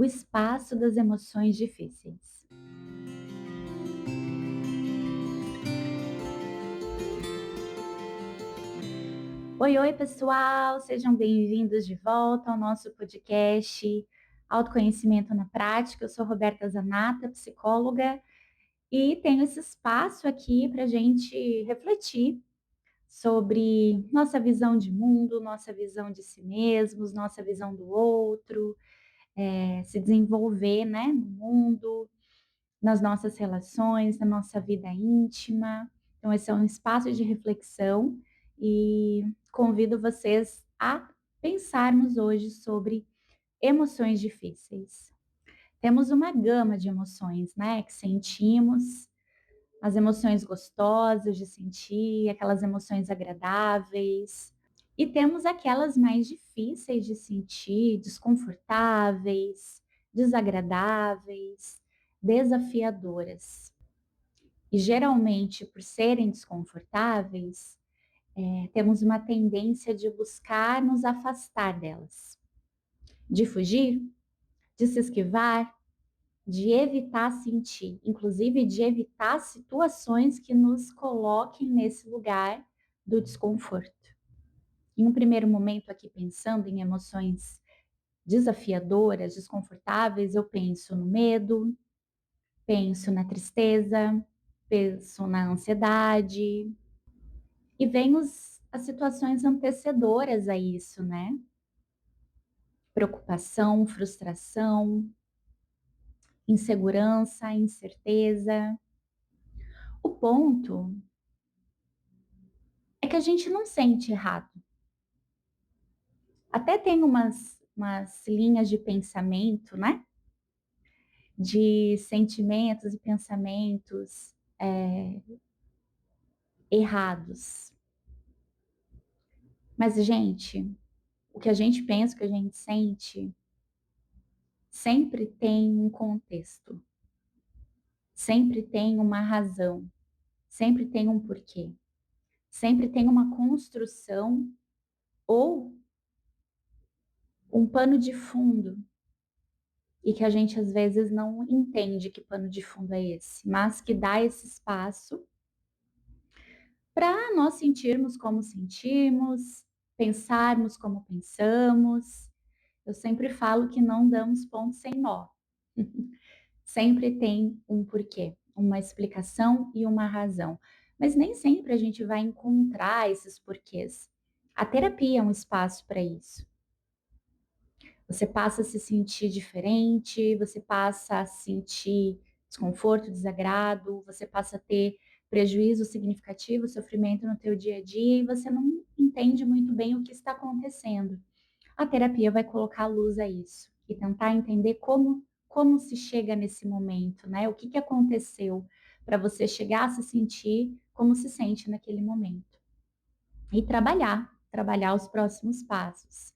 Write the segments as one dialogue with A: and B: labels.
A: o espaço das emoções difíceis. Oi, oi, pessoal! Sejam bem-vindos de volta ao nosso podcast Autoconhecimento na Prática. Eu sou Roberta Zanata, psicóloga, e tenho esse espaço aqui para a gente refletir sobre nossa visão de mundo, nossa visão de si mesmos, nossa visão do outro, se desenvolver, né, no mundo, nas nossas relações, na nossa vida íntima. Então, esse é um espaço de reflexão e convido vocês a pensarmos hoje sobre emoções difíceis. Temos uma gama de emoções, né, que sentimos, as emoções gostosas de sentir, aquelas emoções agradáveis, e temos aquelas mais difíceis de sentir, desconfortáveis, desagradáveis, desafiadoras. E geralmente, por serem desconfortáveis, temos uma tendência de buscar nos afastar delas, de fugir, de se esquivar, de evitar sentir, inclusive de evitar situações que nos coloquem nesse lugar do desconforto. Em um primeiro momento, aqui pensando em emoções desafiadoras, desconfortáveis, eu penso no medo, penso na tristeza, penso na ansiedade, e vem as situações antecedoras a isso, né? Preocupação, frustração, insegurança, incerteza. O ponto é que a gente não sente errado. Até tem umas linhas de pensamento, né? De sentimentos e pensamentos errados. Mas, gente, o que a gente pensa, o que a gente sente, sempre tem um contexto, sempre tem uma razão, sempre tem um porquê, sempre tem uma construção ou um pano de fundo, e que a gente às vezes não entende que pano de fundo é esse, mas que dá esse espaço para nós sentirmos como sentimos, pensarmos como pensamos. Eu sempre falo que não damos ponto sem nó. Sempre tem um porquê, uma explicação e uma razão. Mas nem sempre a gente vai encontrar esses porquês. A terapia é um espaço para isso. Você passa a se sentir diferente, você passa a sentir desconforto, desagrado, você passa a ter prejuízo significativo, sofrimento no teu dia a dia e você não entende muito bem o que está acontecendo. A terapia vai colocar luz a isso e tentar entender como se chega nesse momento, né? O que aconteceu para você chegar a se sentir como se sente naquele momento. E trabalhar os próximos passos.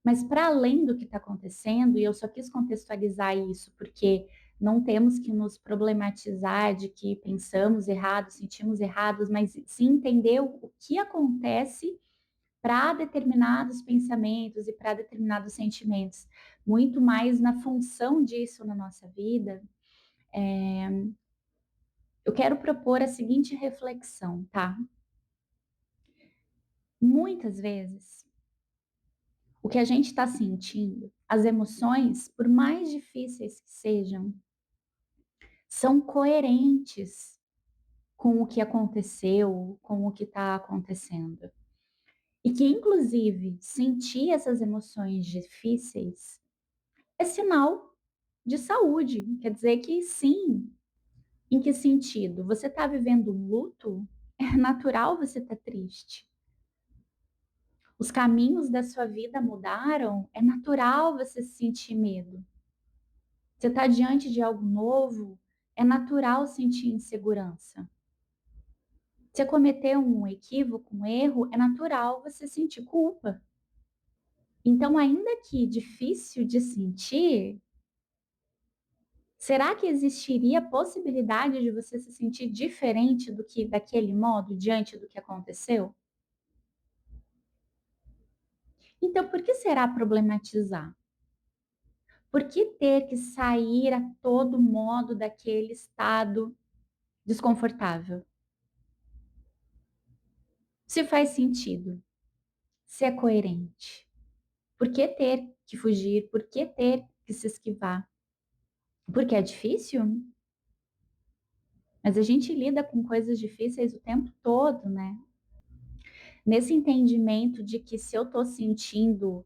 A: Mas para além do que está acontecendo, e eu só quis contextualizar isso, porque não temos que nos problematizar de que pensamos errado, sentimos errados, mas sim entender o que acontece para determinados pensamentos e para determinados sentimentos, muito mais na função disso na nossa vida. Eu quero propor a seguinte reflexão, tá? Muitas vezes, o que a gente está sentindo, as emoções, por mais difíceis que sejam, são coerentes com o que aconteceu, com o que está acontecendo. E que, inclusive, sentir essas emoções difíceis é sinal de saúde. Quer dizer que sim. Em que sentido? Você está vivendo um luto? É natural você estar triste. Os caminhos da sua vida mudaram? É natural você sentir medo. Você está diante de algo novo? É natural sentir insegurança. Você cometeu um equívoco, um erro? É natural você sentir culpa. Então, ainda que difícil de sentir, será que existiria a possibilidade de você se sentir diferente do que daquele modo diante do que aconteceu? Então, por que será problematizar? Por que ter que sair a todo modo daquele estado desconfortável? Se faz sentido, se é coerente. Por que ter que fugir? Por que ter que se esquivar? Porque é difícil? Mas a gente lida com coisas difíceis o tempo todo, né? Nesse entendimento de que se eu tô sentindo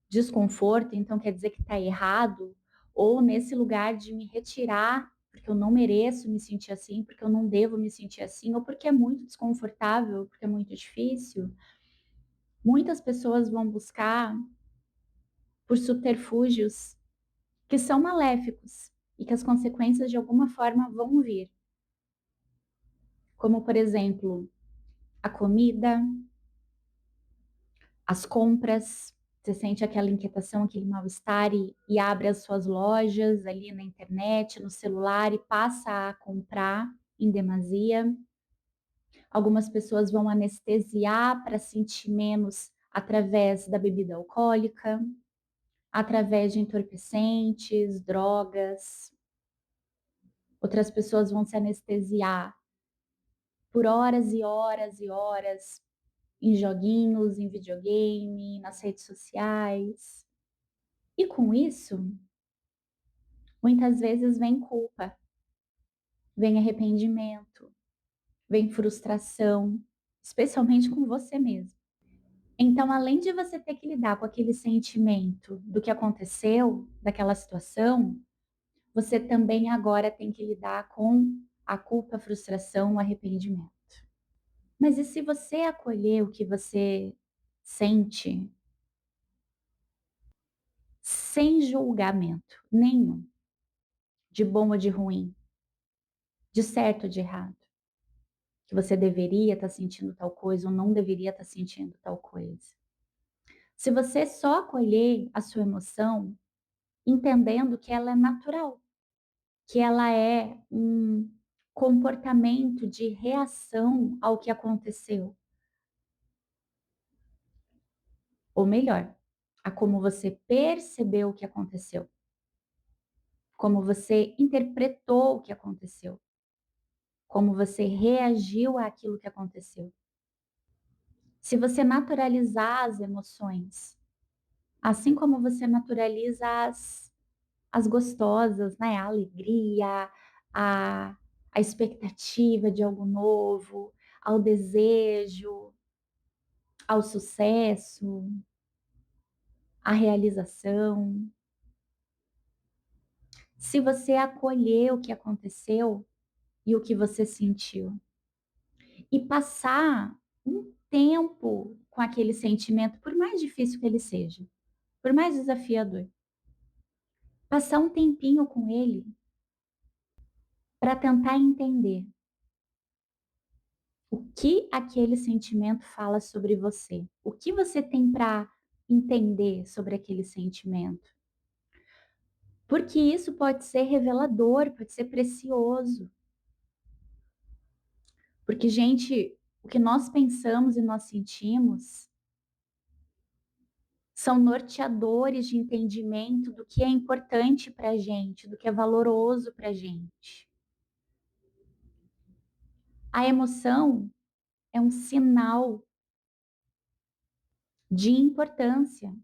A: desconforto, então quer dizer que tá errado, ou nesse lugar de me retirar, porque eu não mereço me sentir assim, porque eu não devo me sentir assim, ou porque é muito desconfortável, porque é muito difícil, muitas pessoas vão buscar por subterfúgios que são maléficos e que as consequências de alguma forma vão vir, como por exemplo, a comida, as compras. Você sente aquela inquietação, aquele mal-estar e abre as suas lojas ali na internet, no celular e passa a comprar em demasia. Algumas pessoas vão anestesiar para sentir menos através da bebida alcoólica, através de entorpecentes, drogas. Outras pessoas vão se anestesiar por horas e horas e horas em joguinhos, em videogame, nas redes sociais. E com isso, muitas vezes vem culpa, vem arrependimento, vem frustração, especialmente com você mesmo. Então, além de você ter que lidar com aquele sentimento do que aconteceu, daquela situação, você também agora tem que lidar com a culpa, a frustração, o arrependimento. Mas e se você acolher o que você sente sem julgamento nenhum, de bom ou de ruim, de certo ou de errado? Que você deveria estar sentindo tal coisa ou não deveria estar sentindo tal coisa. Se você só acolher a sua emoção, entendendo que ela é natural, que ela é um comportamento de reação ao que aconteceu, ou melhor, a como você percebeu o que aconteceu, como você interpretou o que aconteceu, como você reagiu àquilo que aconteceu. Se você naturalizar as emoções, assim como você naturaliza as gostosas, né? A alegria, a, a expectativa de algo novo, ao desejo, ao sucesso, à realização. Se você acolher o que aconteceu e o que você sentiu e passar um tempo com aquele sentimento, por mais difícil que ele seja, por mais desafiador, passar um tempinho com ele para tentar entender o que aquele sentimento fala sobre você, o que você tem para entender sobre aquele sentimento. Porque isso pode ser revelador, pode ser precioso. Porque, gente, o que nós pensamos e nós sentimos são norteadores de entendimento do que é importante para a gente, do que é valoroso para a gente. A emoção é um sinal de importância.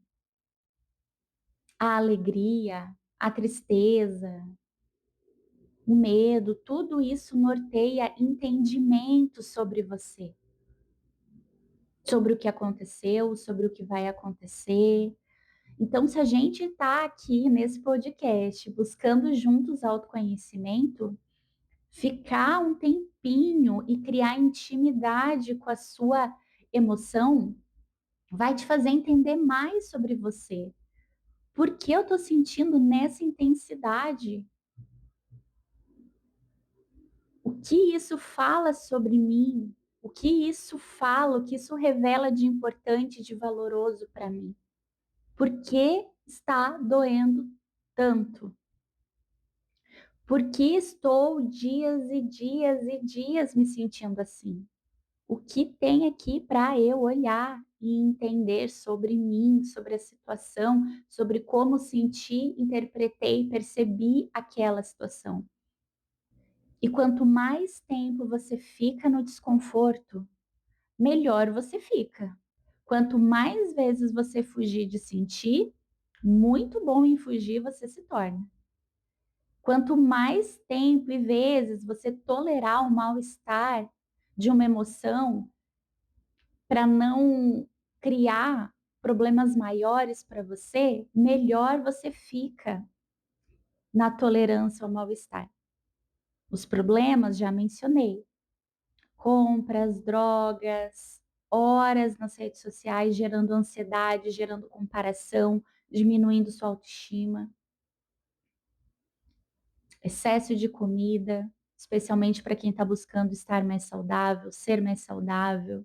A: A alegria, a tristeza, o medo, tudo isso norteia entendimento sobre você, sobre o que aconteceu, sobre o que vai acontecer. Então, se a gente está aqui nesse podcast buscando juntos autoconhecimento, ficar um tempinho e criar intimidade com a sua emoção vai te fazer entender mais sobre você. Por que eu estou sentindo nessa intensidade? O que isso fala sobre mim? O que isso fala, o que isso revela de importante, de valoroso para mim? Por que está doendo tanto? Por que estou dias e dias e dias me sentindo assim? O que tem aqui para eu olhar e entender sobre mim, sobre a situação, sobre como senti, interpretei, percebi aquela situação. E quanto mais tempo você fica no desconforto, melhor você fica. Quanto mais vezes você fugir de sentir, muito bom em fugir você se torna. Quanto mais tempo e vezes você tolerar o mal-estar de uma emoção para não criar problemas maiores para você, melhor você fica na tolerância ao mal-estar. Os problemas já mencionei: compras, drogas, horas nas redes sociais gerando ansiedade, gerando comparação, diminuindo sua autoestima, excesso de comida, especialmente para quem está buscando estar mais saudável, ser mais saudável,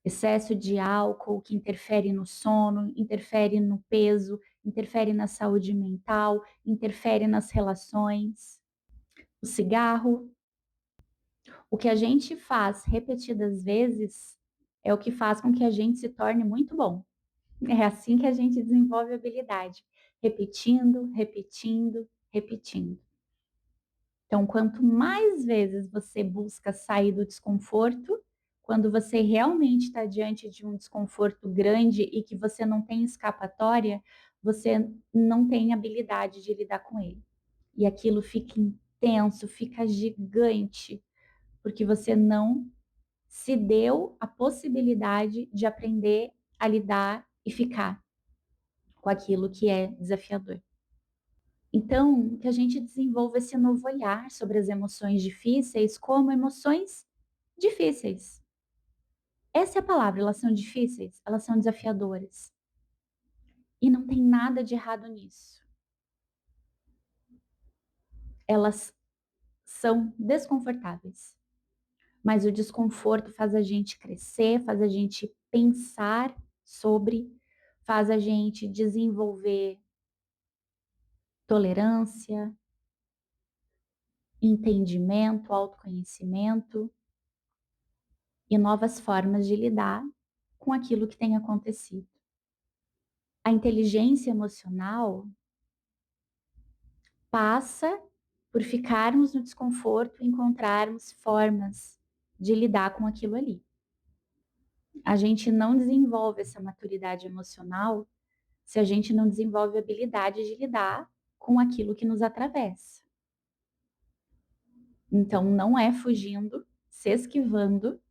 A: excesso de álcool que interfere no sono, interfere no peso, interfere na saúde mental, interfere nas relações, o cigarro. O que a gente faz repetidas vezes é o que faz com que a gente se torne muito bom. É assim que a gente desenvolve habilidade, repetindo, repetindo, repetindo. Então, quanto mais vezes você busca sair do desconforto, quando você realmente está diante de um desconforto grande e que você não tem escapatória, você não tem habilidade de lidar com ele. E aquilo fica intenso, fica gigante, porque você não se deu a possibilidade de aprender a lidar e ficar com aquilo que é desafiador. Então, que a gente desenvolva esse novo olhar sobre as emoções difíceis como emoções difíceis. Essa é a palavra, elas são difíceis, elas são desafiadoras. E não tem nada de errado nisso. Elas são desconfortáveis. Mas o desconforto faz a gente crescer, faz a gente pensar sobre, faz a gente desenvolver tolerância, entendimento, autoconhecimento e novas formas de lidar com aquilo que tem acontecido. A inteligência emocional passa por ficarmos no desconforto e encontrarmos formas de lidar com aquilo ali. A gente não desenvolve essa maturidade emocional se a gente não desenvolve a habilidade de lidar com aquilo que nos atravessa. Então, não é fugindo, se esquivando.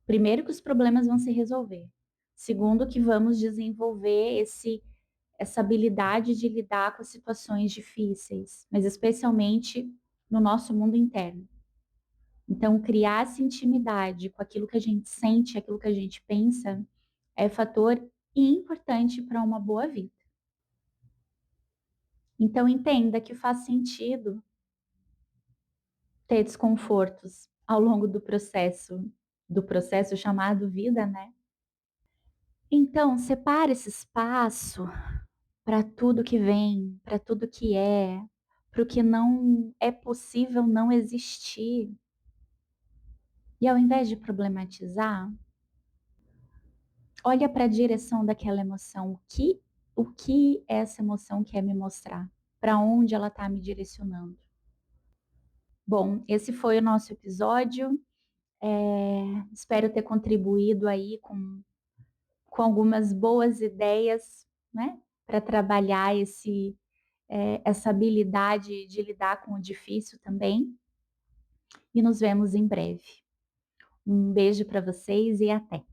A: Primeiro, que os problemas vão se resolver. Segundo, que vamos desenvolver essa habilidade de lidar com as situações difíceis, mas especialmente no nosso mundo interno. Então, criar essa intimidade com aquilo que a gente sente, aquilo que a gente pensa, é fator importante para uma boa vida. Então, entenda que faz sentido ter desconfortos ao longo do processo chamado vida, né? Então, separe esse espaço para tudo que vem, para tudo que é, para o que não é possível não existir. E ao invés de problematizar, olha para a direção daquela emoção, o que essa emoção quer me mostrar, para onde ela está me direcionando. Bom, esse foi o nosso episódio. Espero ter contribuído aí com algumas boas ideias, né, para trabalhar essa habilidade de lidar com o difícil também. E nos vemos em breve. Um beijo para vocês e até!